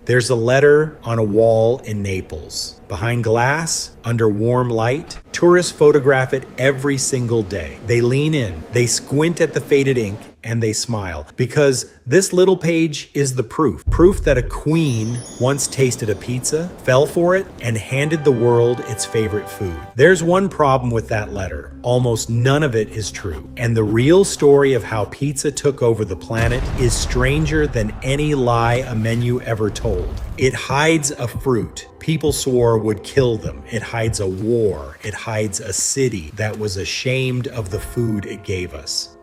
There's a letter on a wall in Naples. Behind glass, under warm light, tourists photograph it every single day. They lean in, they squint at the faded ink, and they smile. Because this little page is the proof. Proof that a queen once tasted a pizza, fell for it, and handed the world its favorite food. There's one problem with that letter. Almost none of it is true. And the real story of how pizza took over the planet is stranger than any lie a menu ever told. It hides a fruit people swore would kill them. It hides a war. It hides a city that was ashamed of the food it gave us.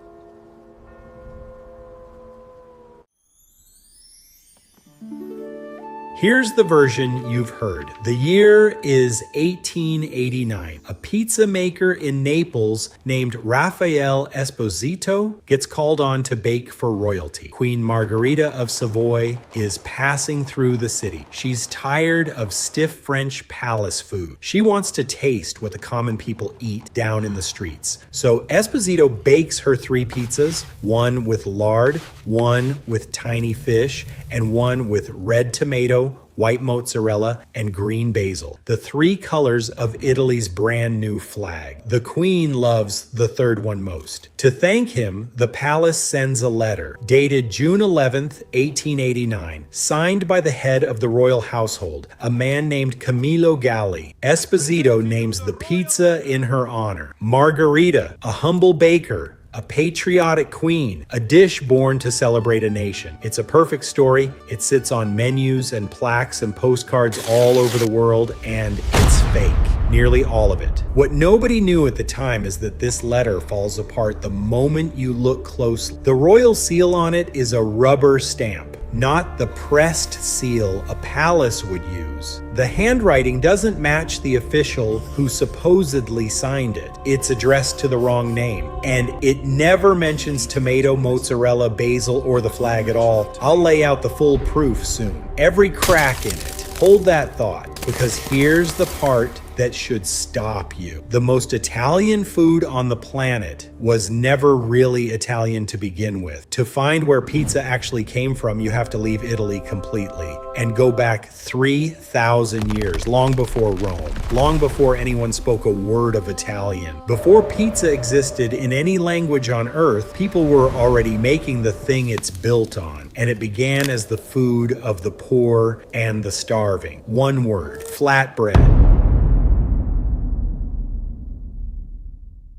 Here's the version you've heard. The year is 1889. A pizza maker in Naples named Raphael Esposito gets called on to bake for royalty. Queen Margherita of Savoy is passing through the city. She's tired of stiff French palace food. She wants to taste what the common people eat down in the streets. So Esposito bakes her 3 pizzas, one with lard, one with tiny fish, and one with red tomato, white mozzarella, and green basil, the 3 colors of Italy's brand new flag. The queen loves the third one most. To thank him, the palace sends a letter dated June 11th, 1889, signed by the head of the royal household, a man named Camillo Galli. Esposito names the pizza in her honor. Margherita, a humble baker, a patriotic queen, a dish born to celebrate a nation. It's a perfect story. It sits on menus and plaques and postcards all over the world, and it's fake. Nearly all of it. What nobody knew at the time is that this letter falls apart the moment you look closely. The royal seal on it is a rubber stamp, not the pressed seal a palace would use. The handwriting doesn't match the official who supposedly signed it. It's addressed to the wrong name, and it never mentions tomato, mozzarella, basil, or the flag at all. I'll lay out the full proof soon. Every crack in it. Hold that thought, because here's the part that should stop you. The most Italian food on the planet was never really Italian to begin with. To find where pizza actually came from, you have to leave Italy completely and go back 3,000 years, long before Rome, long before anyone spoke a word of Italian. Before pizza existed in any language on earth, people were already making the thing it's built on, and it began as the food of the poor and the starving. One word: flatbread.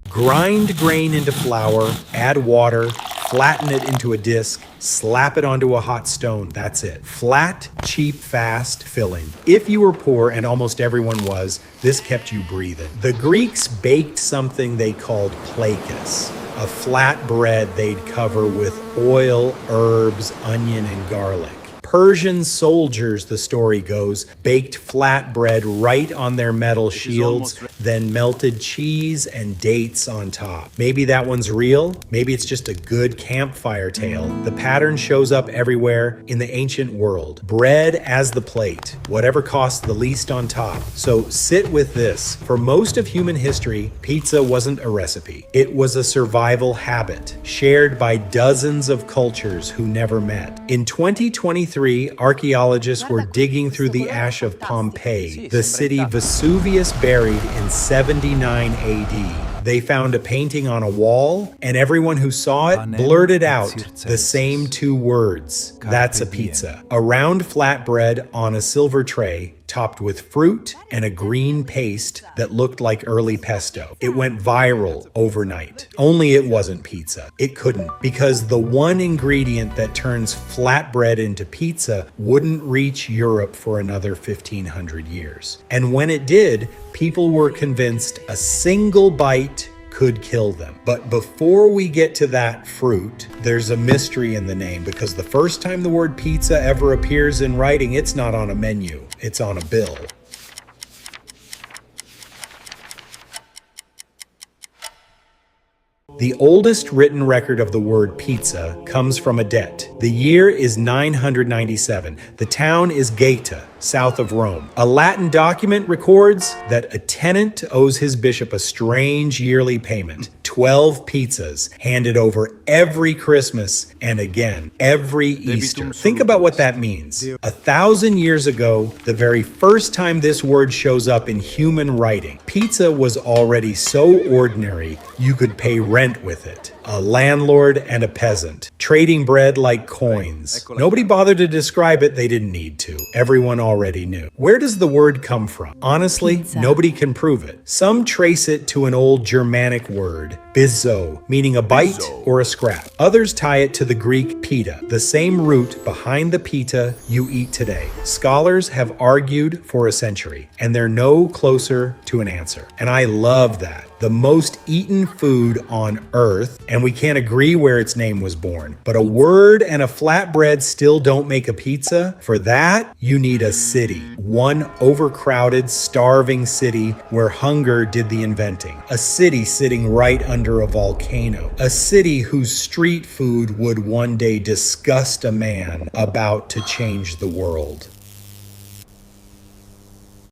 Grind grain into flour, add water, flatten it into a disc, slap it onto a hot stone. That's it. Flat, cheap, fast, filling. If you were poor, and almost everyone was, this kept you breathing. The Greeks baked something they called plakis, a flat bread they'd cover with oil, herbs, onion, and garlic. Persian soldiers, the story goes, baked flatbread right on their metal shields, then melted cheese and dates on top. Maybe that one's real. Maybe it's just a good campfire tale. The pattern shows up everywhere in the ancient world. Bread as the plate, whatever costs the least on top. So sit with this. For most of human history, pizza wasn't a recipe. It was a survival habit, shared by dozens of cultures who never met. In 2023, archaeologists were digging through the ash of Pompeii, the city Vesuvius buried in 79 AD. They found a painting on a wall, and everyone who saw it blurted out the same 2 words. That's a pizza. A round flatbread on a silver tray, topped with fruit and a green paste that looked like early pesto. It went viral overnight. Only it wasn't pizza. It couldn't, because the one ingredient that turns flatbread into pizza wouldn't reach Europe for another 1,500 years. And when it did, people were convinced a single bite could kill them. But before we get to that fruit, there's a mystery in the name, because the first time the word pizza ever appears in writing, it's not on a menu, it's on a bill. The oldest written record of the word pizza comes from a debt. The year is 997. The town is Gaeta. south of Rome. A Latin document records that a tenant owes his bishop a strange yearly payment, 12 pizzas, handed over every Christmas and again every Easter. Think about what that means. 1,000 years ago, the very first time this word shows up in human writing, pizza was already so ordinary you could pay rent with it. A landlord and a peasant, trading bread like coins. Nobody bothered to describe it, they didn't need to. Everyone already knew. Where does the word come from? Honestly, pizza. Nobody can prove it. Some trace it to an old Germanic word, bizzo, meaning a bite or a scrap. Others tie it to the Greek pita, the same root behind the pita you eat today. Scholars have argued for a century, and they're no closer to an answer. And I love that. The most eaten food on earth, and we can't agree where its name was born. But a word and a flatbread still don't make a pizza. For that, you need a city. One overcrowded, starving city where hunger did the inventing. A city sitting right under a volcano. A city whose street food would one day disgust a man about to change the world.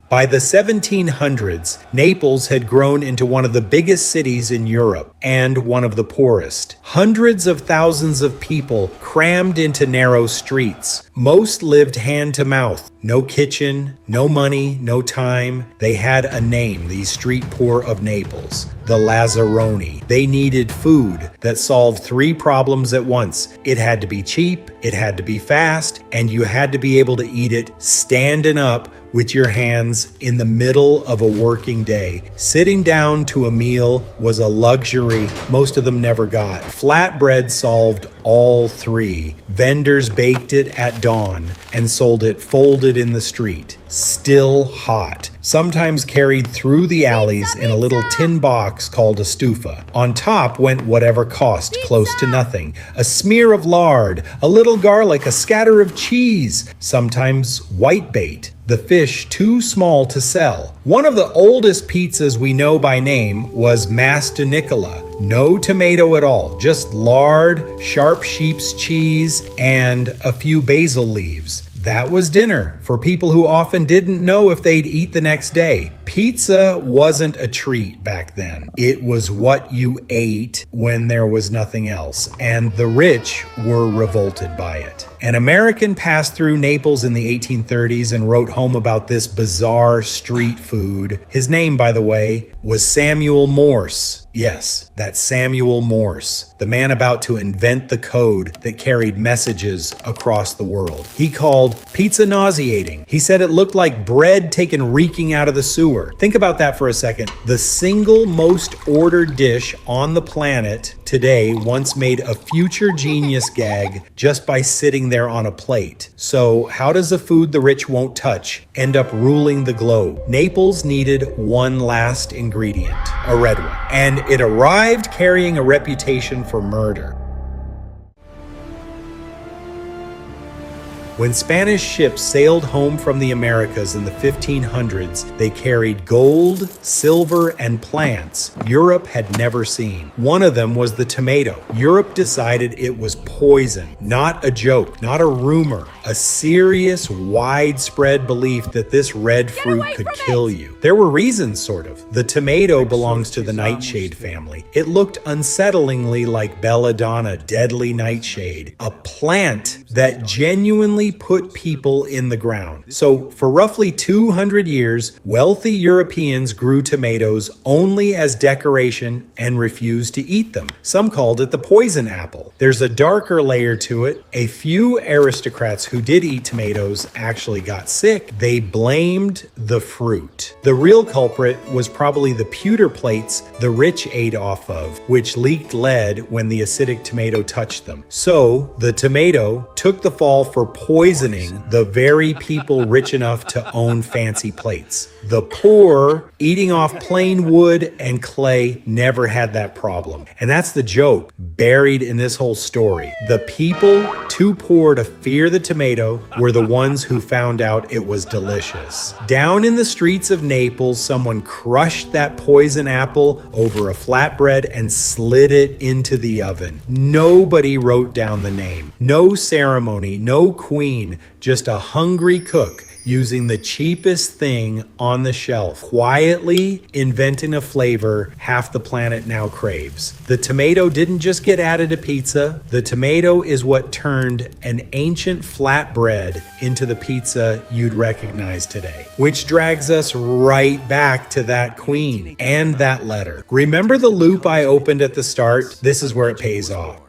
By the 1700s, Naples had grown into one of the biggest cities in Europe and one of the poorest. Hundreds of thousands of people crammed into narrow streets. Most lived hand to mouth. No kitchen, no money, no time. They had a name, these street poor of Naples, the Lazzaroni. They needed food that solved three problems at once. It had to be cheap, it had to be fast, and you had to be able to eat it standing up with your hands in the middle of a working day. Sitting down to a meal was a luxury most of them never got. Flatbread solved all three. Vendors baked it at dawn and sold it folded in the street, still hot, sometimes carried through the alleys in a little tin box called a stufa. On top went whatever cost, close to nothing. A smear of lard, a little garlic, a scatter of cheese, sometimes whitebait, the fish too small to sell. One of the oldest pizzas we know by name was Masta Nicola. No tomato at all, just lard, sharp sheep's cheese, and a few basil leaves. That was dinner for people who often didn't know if they'd eat the next day. Pizza wasn't a treat back then. It was what you ate when there was nothing else, and the rich were revolted by it. An American passed through Naples in the 1830s and wrote home about this bizarre street food. His name, by the way, was Samuel Morse. Yes, that's Samuel Morse, the man about to invent the code that carried messages across the world. He called pizza nauseating. He said it looked like bread taken reeking out of the sewer. Think about that for a second. The single most ordered dish on the planet today once made a future genius gag just by sitting there on a plate. So how does a food the rich won't touch end up ruling the globe? Naples needed one last ingredient, a red one. And it arrived carrying a reputation for murder. When Spanish ships sailed home from the Americas in the 1500s, they carried gold, silver, and plants Europe had never seen. One of them was the tomato. Europe decided it was poison, not a joke, not a rumor, a serious, widespread belief that this red fruit could kill you. There were reasons, sort of. The tomato belongs to the nightshade family. It looked unsettlingly like belladonna, deadly nightshade, a plant that genuinely put people in the ground. So for roughly 200 years, wealthy Europeans grew tomatoes only as decoration and refused to eat them. Some called it the poison apple. There's a darker layer to it. A few aristocrats who did eat tomatoes actually got sick. They blamed the fruit. The real culprit was probably the pewter plates the rich ate off of, which leaked lead when the acidic tomato touched them. So the tomato took the fall for poisoning the very people rich enough to own fancy plates. The poor, eating off plain wood and clay, never had that problem. And that's the joke buried in this whole story. The people too poor to fear the tomato were the ones who found out it was delicious. Down in the streets of Naples, someone crushed that poison apple over a flatbread and slid it into the oven. Nobody wrote down the name. No ceremony, no queen, just a hungry cook using the cheapest thing on the shelf, quietly inventing a flavor half the planet now craves. The tomato didn't just get added to pizza. The tomato is what turned an ancient flatbread into the pizza you'd recognize today. Which drags us right back to that queen and that letter. Remember the loop I opened at the start? This is where it pays off.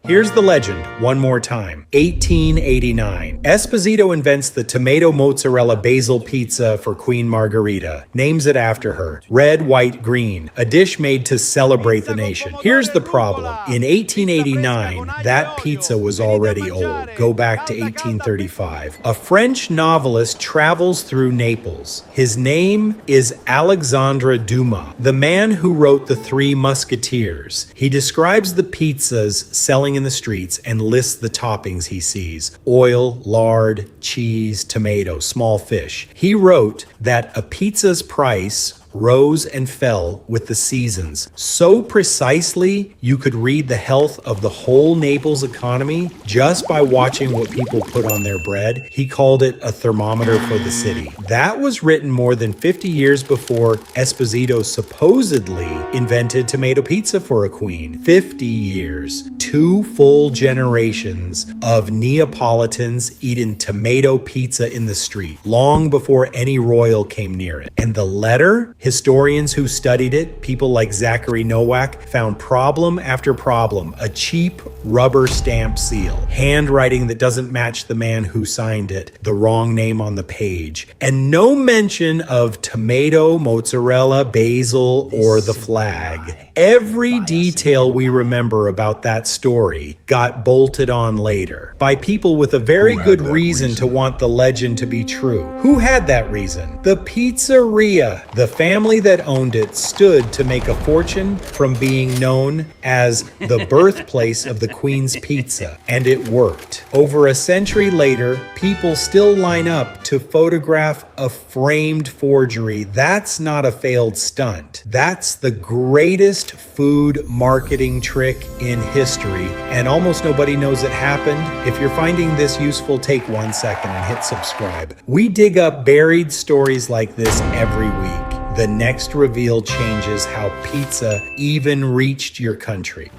Here's the legend one more time. 1889. Esposito invents the tomato mozzarella basil pizza for Queen Margherita. Names it after her. Red, white, green. A dish made to celebrate the nation. Here's the problem. In 1889, that pizza was already old. Go back to 1835. A French novelist travels through Naples. His name is Alexandre Dumas, the man who wrote The Three Musketeers. He describes the pizzas selling in the streets and lists the toppings he sees: oil, lard, cheese, tomato, small fish. He wrote that a pizza's price rose and fell with the seasons so precisely you could read the health of the whole Naples economy just by watching what people put on their bread. He called it a thermometer for the city. That was written more than 50 years before Esposito supposedly invented tomato pizza for a queen. 50 years. 2 full generations of Neapolitans eating tomato pizza in the street, long before any royal came near it. And the letter? Historians who studied it, people like Zachary Nowak, found problem after problem. A cheap rubber stamp seal, handwriting that doesn't match the man who signed it, the wrong name on the page, and no mention of tomato, mozzarella, basil, or the flag. Every detail we remember about that story got bolted on later by people with a very good reason to want the legend to be true. Who had that reason? The pizzeria. The family that owned it stood to make a fortune from being known as the birthplace of the Queen's Pizza, and it worked. Over a century later, people still line up to photograph a framed forgery. That's not a failed stunt. That's the greatest food marketing trick in history, and almost nobody knows it happened. If you're finding this useful, take 1 second and hit subscribe. We dig up buried stories like this every week. The next reveal changes how pizza even reached your country.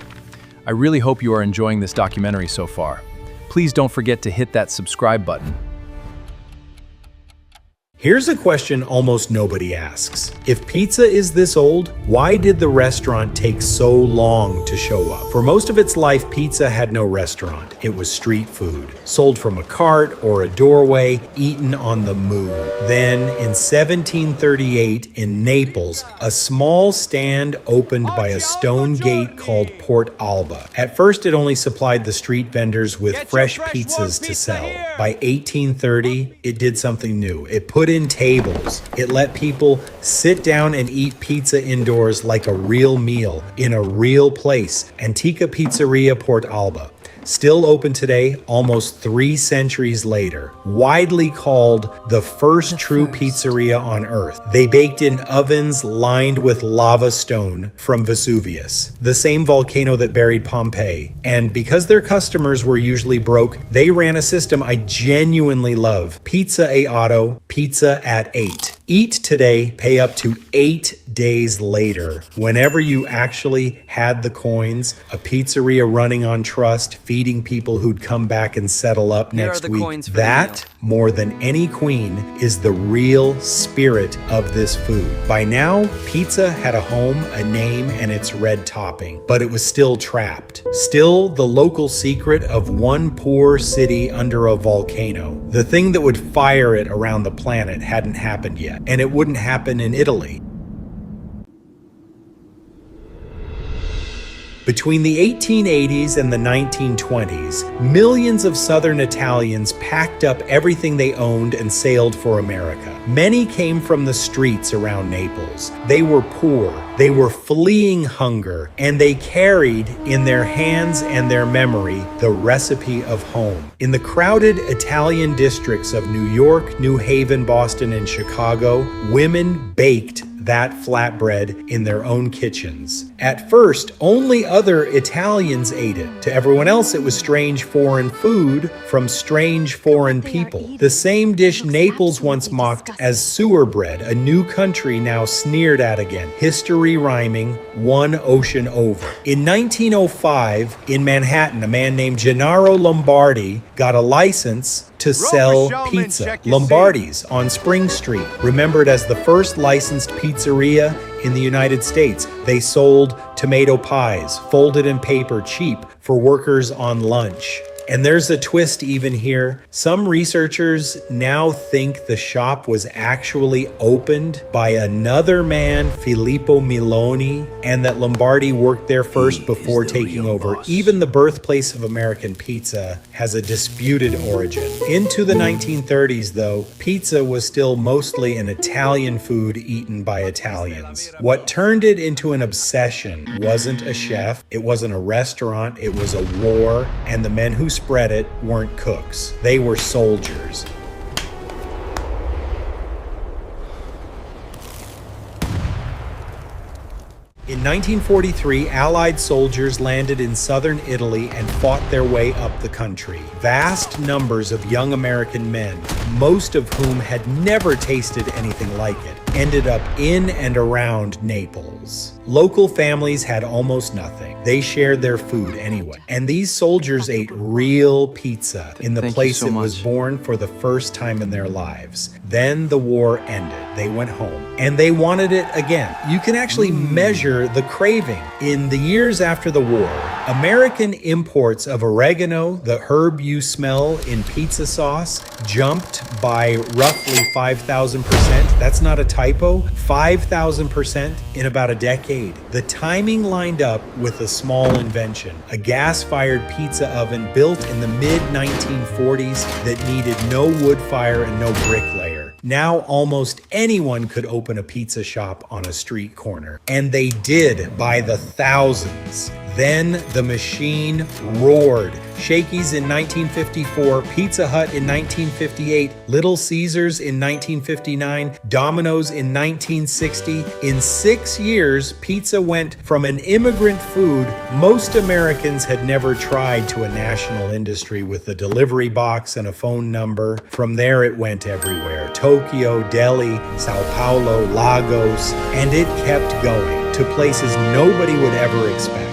I really hope you are enjoying this documentary so far. Please don't forget to hit that subscribe button. Here's a question almost nobody asks. If pizza is this old, why did the restaurant take so long to show up? For most of its life, pizza had no restaurant. It was street food, sold from a cart or a doorway, eaten on the move. Then, in 1738, in Naples, a small stand opened by a stone gate called Port Alba. At first, it only supplied the street vendors with fresh pizzas to sell. By 1830, it did something new. It put in tables. It let people sit down and eat pizza indoors like a real meal in a real place. Antica Pizzeria Port Alba. Still open today, almost 3 centuries later. Widely called the first true pizzeria on earth. They baked in ovens lined with lava stone from Vesuvius, the same volcano that buried Pompeii. And because their customers were usually broke, they ran a system I genuinely love. Pizza a auto, pizza at 8. Eat today, pay up to 8 days later. Whenever you actually had the coins, a pizzeria running on trust, feeding people who'd come back and settle up next week. That, more than any queen, is the real spirit of this food. By now, pizza had a home, a name, and its red topping, but it was still trapped. Still the local secret of one poor city under a volcano. The thing that would fire it around the planet hadn't happened yet, and it wouldn't happen in Italy. Between the 1880s and the 1920s, millions of Southern Italians packed up everything they owned and sailed for America. Many came from the streets around Naples. They were poor, they were fleeing hunger, and they carried in their hands and their memory the recipe of home. In the crowded Italian districts of New York, New Haven, Boston, and Chicago, women baked that flatbread in their own kitchens. At first, only other Italians ate it. To everyone else, it was strange foreign food from strange foreign people. The same dish Naples once mocked as sewer bread, a new country now sneered at again. History rhyming, one ocean over. In 1905, in Manhattan, a man named Gennaro Lombardi got a license to sell pizza. Lombardi's on Spring Street, remembered as the first licensed pizzeria in the United States. They sold tomato pies, folded in paper, cheap for workers on lunch. And there's a twist even here. Some researchers now think the shop was actually opened by another man, Filippo Miloni, and that Lombardi worked there first before taking over. Even the birthplace of American pizza has a disputed origin. Into the 1930s, though, pizza was still mostly an Italian food eaten by Italians. What turned it into an obsession wasn't a chef, it wasn't a restaurant, it was a war, and the men who spread it weren't cooks. They were soldiers. In 1943, Allied soldiers landed in southern Italy and fought their way up the country. Vast numbers of young American men, most of whom had never tasted anything like it, ended up in and around Naples. Local families had almost nothing. They shared their food anyway. And these soldiers ate real pizza in the place it was born for the first time in their lives. Then the war ended. They went home. And they wanted it again. You can actually measure the craving. In the years after the war, American imports of oregano, the herb you smell in pizza sauce, jumped by roughly 5,000%. That's not a typo. 5,000% in about a decade. The timing lined up with a small invention, a gas-fired pizza oven built in the mid-1940s that needed no wood fire and no bricklayer. Now almost anyone could open a pizza shop on a street corner, and they did by the thousands. Then the machine roared. Shakey's in 1954, Pizza Hut in 1958, Little Caesars in 1959, Domino's in 1960. In 6 years, pizza went from an immigrant food most Americans had never tried to a national industry with a delivery box and a phone number. From there, it went everywhere. Tokyo, Delhi, Sao Paulo, Lagos, and it kept going to places nobody would ever expect.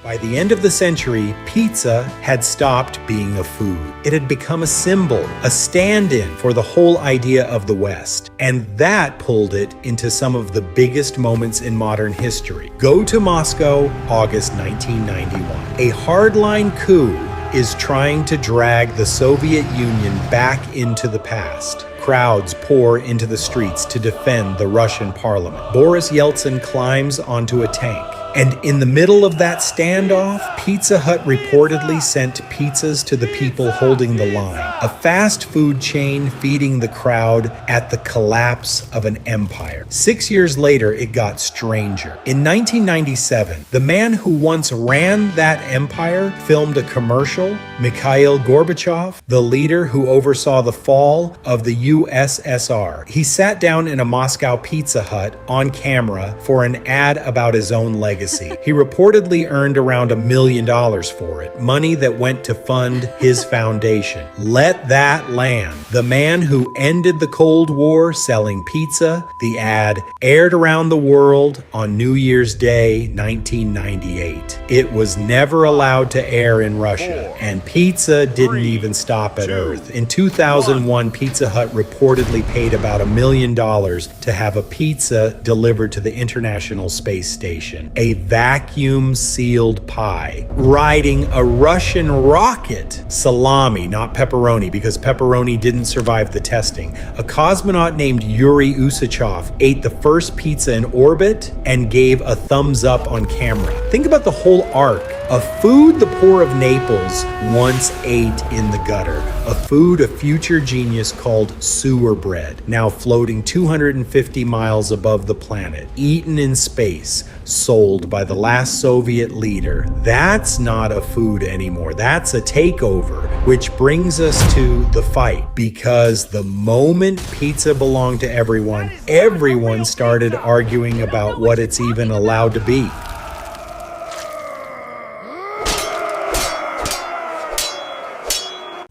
By the end of the century, pizza had stopped being a food. It had become a symbol, a stand-in for the whole idea of the West. And that pulled it into some of the biggest moments in modern history. Go to Moscow, August 1991. A hardline coup is trying to drag the Soviet Union back into the past. Crowds pour into the streets to defend the Russian parliament. Boris Yeltsin climbs onto a tank. And in the middle of that standoff, Pizza Hut reportedly sent pizzas to the people holding the line, a fast food chain feeding the crowd at the collapse of an empire. 6 years later, it got stranger. In 1997, the man who once ran that empire filmed a commercial. Mikhail Gorbachev, the leader who oversaw the fall of the USSR. He sat down in a Moscow Pizza Hut on camera for an ad about his own legacy. He reportedly earned around $1 million for it, money that went to fund his foundation. Let that land. The man who ended the Cold War selling pizza, the ad aired around the world on New Year's Day, 1998. It was never allowed to air in Russia, and pizza didn't even stop at Earth. In 2001, Pizza Hut reportedly paid about $1 million to have a pizza delivered to the International Space Station. A vacuum-sealed pie riding a Russian rocket. Salami, not pepperoni, because pepperoni didn't survive the testing. A cosmonaut named Yuri Usachov ate the first pizza in orbit and gave a thumbs up on camera. Think about the whole arc A food the poor of Naples once ate in the gutter. A food a future genius called sewer bread, now floating 250 miles above the planet, eaten in space, sold by the last Soviet leader. That's not a food anymore. That's a takeover, which brings us to the fight. Because the moment pizza belonged to everyone, everyone started arguing about what it's even allowed to be.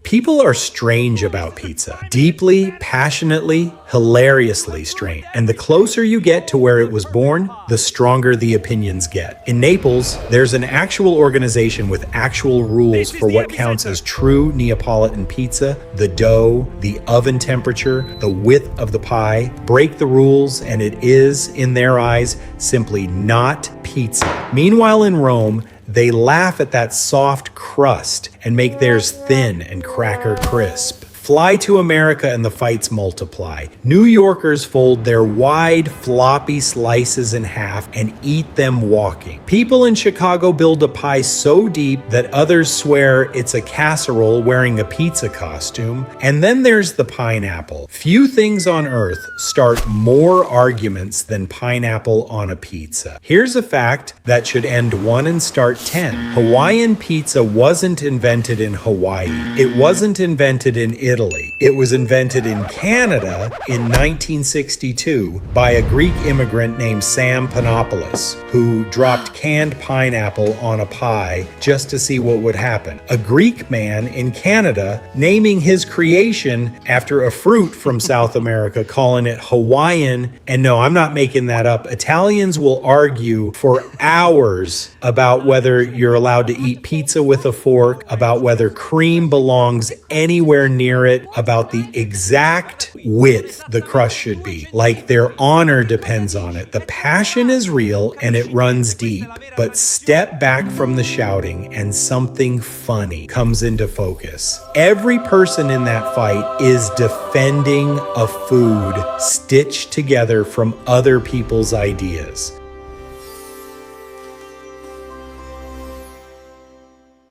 People are strange about pizza. Deeply, passionately, hilariously strange. And the closer you get to where it was born, the stronger the opinions get. In Naples, there's an actual organization with actual rules for what counts as true Neapolitan pizza: the dough, the oven temperature, the width of the pie. Break the rules, and it is, in their eyes, simply not pizza. Meanwhile, in Rome, they laugh at that soft crust and make theirs thin and cracker crisp. Fly to America and the fights multiply. New Yorkers fold their wide, floppy slices in half and eat them walking. People in Chicago build a pie so deep that others swear it's a casserole wearing a pizza costume. And then there's the pineapple. Few things on earth start more arguments than pineapple on a pizza. Here's a fact that should end 1 and start 10. Hawaiian pizza wasn't invented in Hawaii. It wasn't invented in Italy. It was invented in Canada in 1962 by a Greek immigrant named Sam Panopoulos, who dropped canned pineapple on a pie just to see what would happen. A Greek man in Canada naming his creation after a fruit from South America, calling it Hawaiian. And no, I'm not making that up. Italians will argue for hours about whether you're allowed to eat pizza with a fork, about whether cream belongs anywhere near it, about the exact width the crust should be. Like their honor depends on it. The passion is real and it runs deep, but step back from the shouting and something funny comes into focus. Every person in that fight is defending a food stitched together from other people's ideas.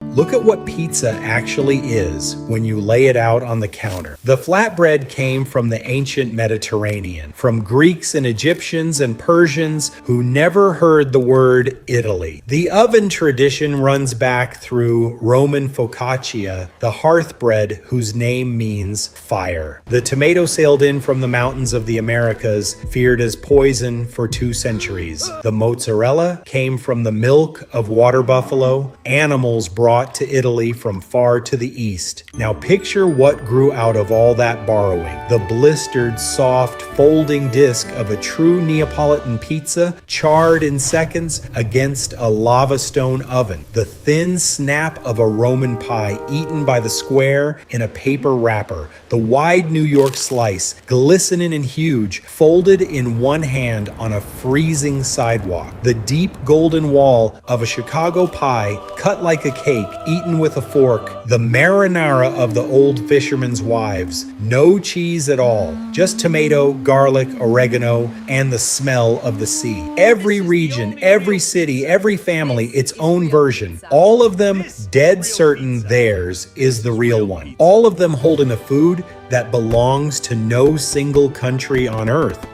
Look at what pizza actually is when you lay it out on the counter. The flatbread came from the ancient Mediterranean, from Greeks and Egyptians and Persians who never heard the word Italy. The oven tradition runs back through Roman focaccia, the hearth bread whose name means fire. The tomato sailed in from the mountains of the Americas, feared as poison for 2 centuries. The mozzarella came from the milk of water buffalo, animals brought to Italy from far to the east. Now picture what grew out of all that borrowing. The blistered, soft, folding disc of a true Neapolitan pizza, charred in seconds against a lava stone oven. The thin snap of a Roman pie eaten by the square in a paper wrapper. The wide New York slice, glistening and huge, folded in one hand on a freezing sidewalk. The deep golden wall of a Chicago pie, cut like a cake, eaten with a fork. The marinara of the old fishermen's wives. No cheese at all. Just tomato, garlic, oregano, and the smell of the sea. Every region, every city, every family, its own version. All of them dead certain theirs is the real one. All of them holding a food that belongs to no single country on earth.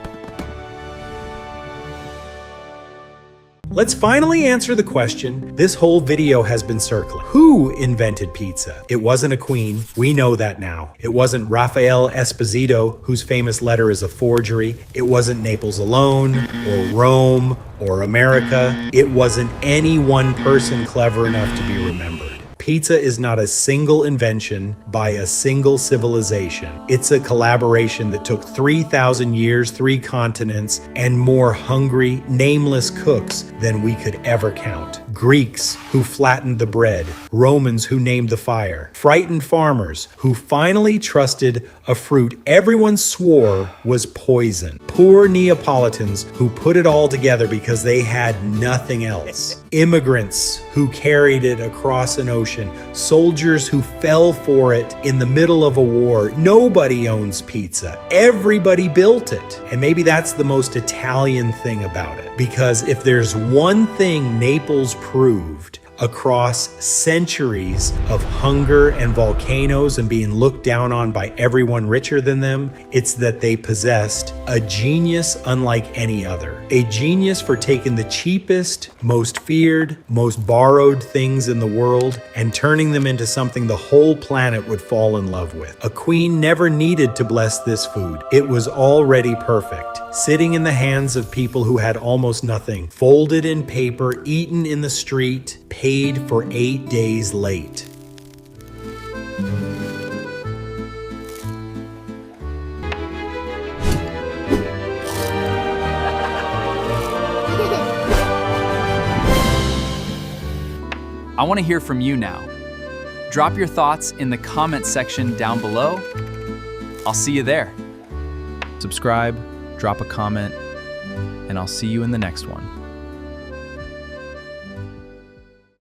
Let's finally answer the question this whole video has been circling. Who invented pizza? It wasn't a queen. We know that now. It wasn't Raphael Esposito, whose famous letter is a forgery. It wasn't Naples alone, or Rome, or America. It wasn't any one person clever enough to be remembered. Pizza is not a single invention by a single civilization. It's a collaboration that took 3,000 years, 3 continents, and more hungry, nameless cooks than we could ever count. Greeks who flattened the bread, Romans who named the fire, frightened farmers who finally trusted a fruit everyone swore was poison, poor Neapolitans who put it all together because they had nothing else, immigrants who carried it across an ocean, soldiers who fell for it in the middle of a war. Nobody owns pizza. Everybody built it. And maybe that's the most Italian thing about it. Because if there's one thing Naples proved, across centuries of hunger and volcanoes and being looked down on by everyone richer than them. It's that they possessed a genius unlike any other. A genius for taking the cheapest, most feared, most borrowed things in the world and turning them into something the whole planet would fall in love with. A queen never needed to bless this food. It was already perfect, sitting in the hands of people who had almost nothing, folded in paper, eaten in the street, paid for 8 days late. I want to hear from you now. Drop your thoughts in the comment section down below. I'll see you there. Subscribe, drop a comment, and I'll see you in the next one.